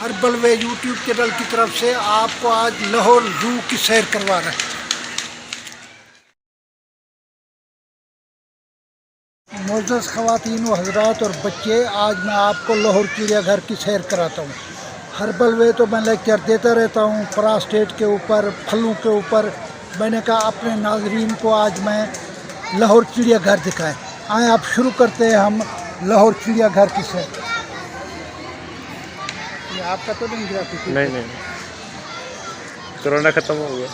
Herbal वे YouTube channel की तरफ से आपको आज लाहौर जू की सैर करवा रहे हैं। मोअज़्ज़ज़ ख़वातीन व हज़रात और बच्चे, आज मैं आपको लाहौर चिड़ियाघर की सैर कराता हूँ। हर्बल वे तो मैं लेक्चर देता रहता हूँ प्रोस्टेट के ऊपर, फलों के ऊपर। मैंने कहा अपने नाज़रीन को आज मैं लाहौर चिड़ियाघर दिखाएं। आए आप शुरू करते हैं हम लाहौर चिड़ियाघर की सैर। ये आपका तो नहीं गिरा? नहीं, कोरोना ख़त्म हो गया।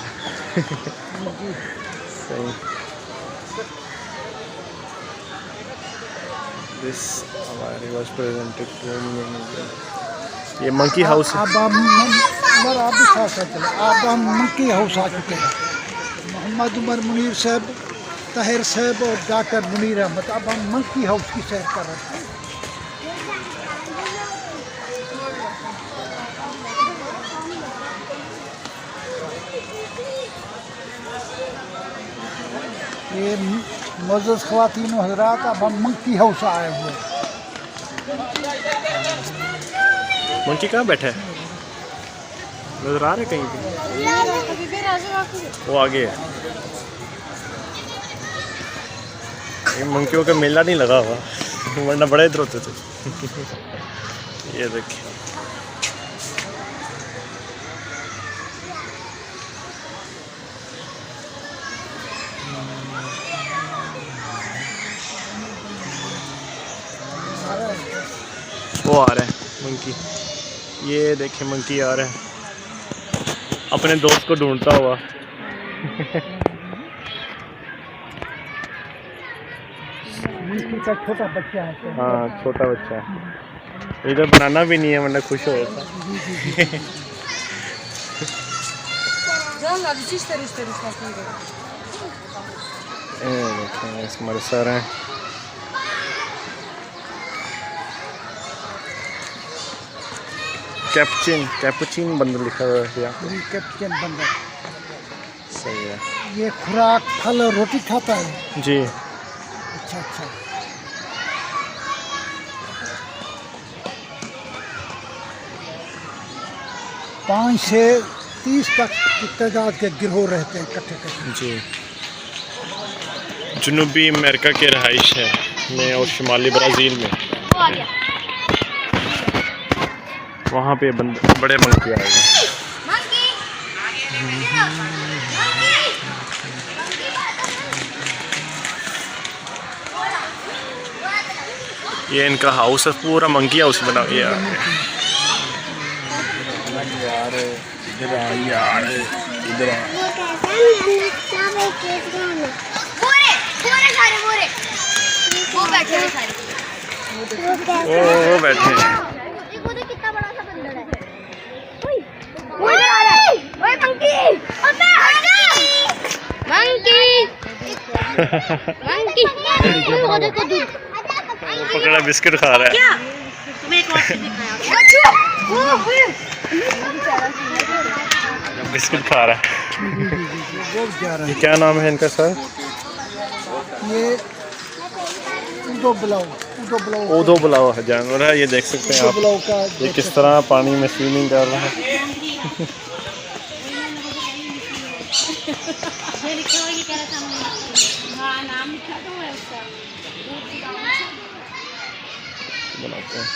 सही। दिस हमारी वाज प्रेजेंटेड टू ये मंकी हाउस। अब आप भी साथ साथ चले। अब हम मंकी हाउस आ चुके हैं। मोहम्मद उमर मुनीर साहब, ताहिर साहब और डॉक्टर मुनीर अहमद। अब हम मंकी हाउस की सैर कर रहे हैं। ये मोअज़्ज़ज़ ख़वातीन व हज़रात, अब हम मंकी हाउस आए हुए हैं। मंकी कहाँ बैठा है? नजर आ रहा है कहीं पे? वो आगे है। ये मंकियों का मेला नहीं लगा हुआ, वरना बड़े इधर होते थे। ये देखिए, वो आ रहे हैं मंकी। ये देखें मंकी आ रहा है अपने दोस्त को ढूंढता हुआ। मंकी का छोटा बच्चा है। हाँ, छोटा बच्चा है। इधर बनाना भी नहीं है, वरना खुश हो जाता। देखें हमारे सर हैं। कैपुचिन बंदर लिखा हुआ है यहाँ। कैप्चन बंदर सही है। ये खुराक फल और रोटी खाता है जी। अच्छा। 5 से 30 तक की तादाद के गिरोह रहते हैं इकट्ठे। जी, जनूबी अमेरिका के रहाइश है में और शुमाली ब्राज़ील में, वहाँ पे बड़े मंकी आए हैं। ये इनका हाउस है, पूरा मंकी हाउस बना हुआ है। वो बैठे हैं। कितना बड़ा सा बंदर है। मंकी पकड़ा, बिस्किट खा रहा है। बिस्किट खा रहा है। क्या नाम है इनका सर? ये ऊदो बुलाओ जानवर है। ये देख सकते हैं आप, ये किस तरह पानी में स्विमिंग कर रहा है। बनाते हैं।